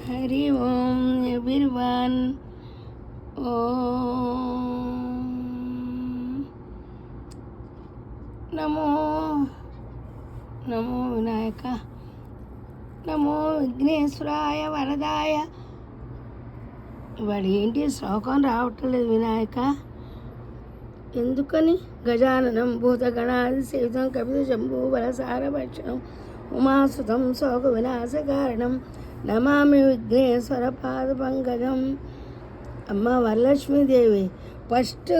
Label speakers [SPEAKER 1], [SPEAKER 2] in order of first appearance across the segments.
[SPEAKER 1] హరి ఓం everyone. ఓం నమో నమో వినాయక, నమో విఘ్నేశ్వరాయ వరదాయ. ఇవాళ ఏంటి శ్లోకం రావట్లేదు వినాయక, ఎందుకని? గజాననం భూతగణాది సేవితం కపిత శంభూ బలసార భక్షణం ఉమాసుతం శోక వినాశకారణం నమామి విఘ్నేశ్వర పాద పంకజం. అమ్మ వరలక్ష్మీదేవి, ఫస్ట్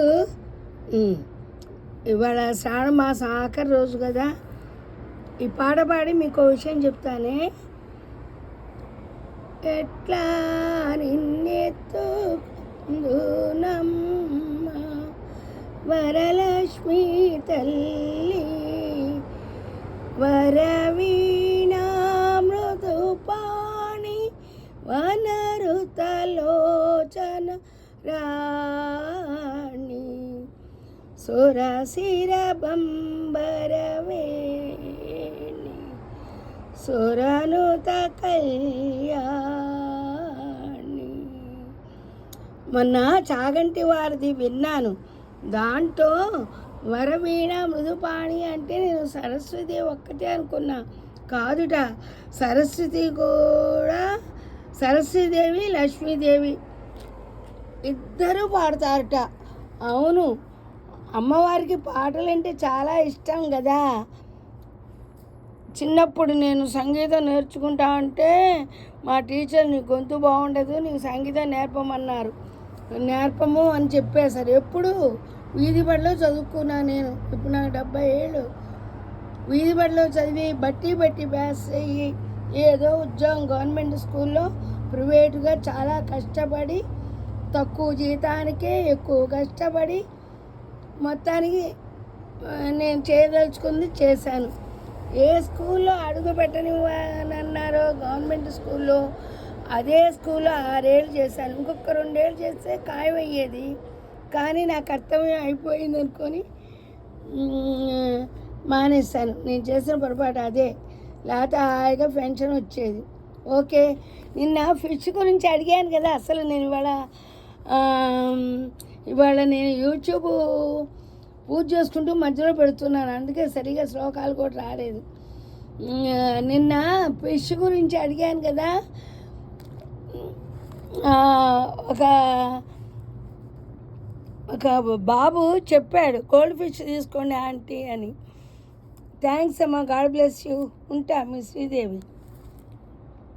[SPEAKER 1] ఇవాళ శ్రావణ మాసం ఆఖరి రోజు కదా, ఈ పాట పాడి మీకు విషయం చెప్తానే. ఎట్లా నిన్నెత్తుకుందునమ్మ వరలక్ష్మీ తల్లి, వరవీణా మృదుపాణి వనరుతలోచన రాణి సురశిర బంబరవేణి సురనుత కళ్యాణి. మొన్న చాగంటి వారిది విన్నాను, దాంట్లో వరవీణ మృదుపాణి అంటే నేను సరస్వతి ఒక్కటే అనుకున్నా, కాదుట. సరస్వతి కూడా, సరస్వతీదేవి లక్ష్మీదేవి ఇద్దరు పాడతారట. అవును, అమ్మవారికి పాటలంటే చాలా ఇష్టం కదా. చిన్నప్పుడు నేను సంగీతం నేర్చుకుంటా అంటే మా టీచర్ నీ గొంతు బాగుండదు, నీకు సంగీతం నేర్పమన్నారు. నేర్పము అని చెప్పేశారు. ఎప్పుడు వీధి బడిలో చదువుకున్నా నేను. ఇప్పుడు నాకు 70 ఏళ్ళు. వీధి బడిలో చదివి బట్టి పాస్ అయ్యి ఏదో ఉద్యోగం గవర్నమెంట్ స్కూల్లో ప్రైవేటుగా చాలా కష్టపడి తక్కువ జీతానికే ఎక్కువ కష్టపడి మొత్తానికి నేను చేయదలుచుకుంది చేశాను. ఏ స్కూల్లో అడుగు పెట్టనివ్వనన్నారో గవర్నమెంట్ స్కూల్లో, అదే స్కూల్లో 6 ఏళ్ళు చేశాను. ఇంకొక 2 ఏళ్ళు చేస్తే ఖాయం అయ్యేది. కానీ నా కర్తవ్యం అయిపోయింది అనుకొని మానేశాను. నేను చేసిన పొరపాటు అదే, లేకపోతే హాయిగా పెన్షన్ వచ్చేది. ఓకే, నిన్న ఫిష్ గురించి అడిగాను కదా. అసలు నేను ఇవాళ నేను యూట్యూబ్ పూజ చేసుకుంటూ మధ్యలో పెడుతున్నాను, అందుకే సరిగా శ్లోకాలు కూడా రాలేదు. నిన్న ఫిష్ గురించి అడిగాను కదా. ఒక బాబు చెప్పాడు, గోల్డ్ ఫిష్ తీసుకోండి ఆంటీ అని. థ్యాంక్స్ అమ్మా, గాడ్ బ్లెస్ యూ. ఉంటా, మీ శ్రీదేవి.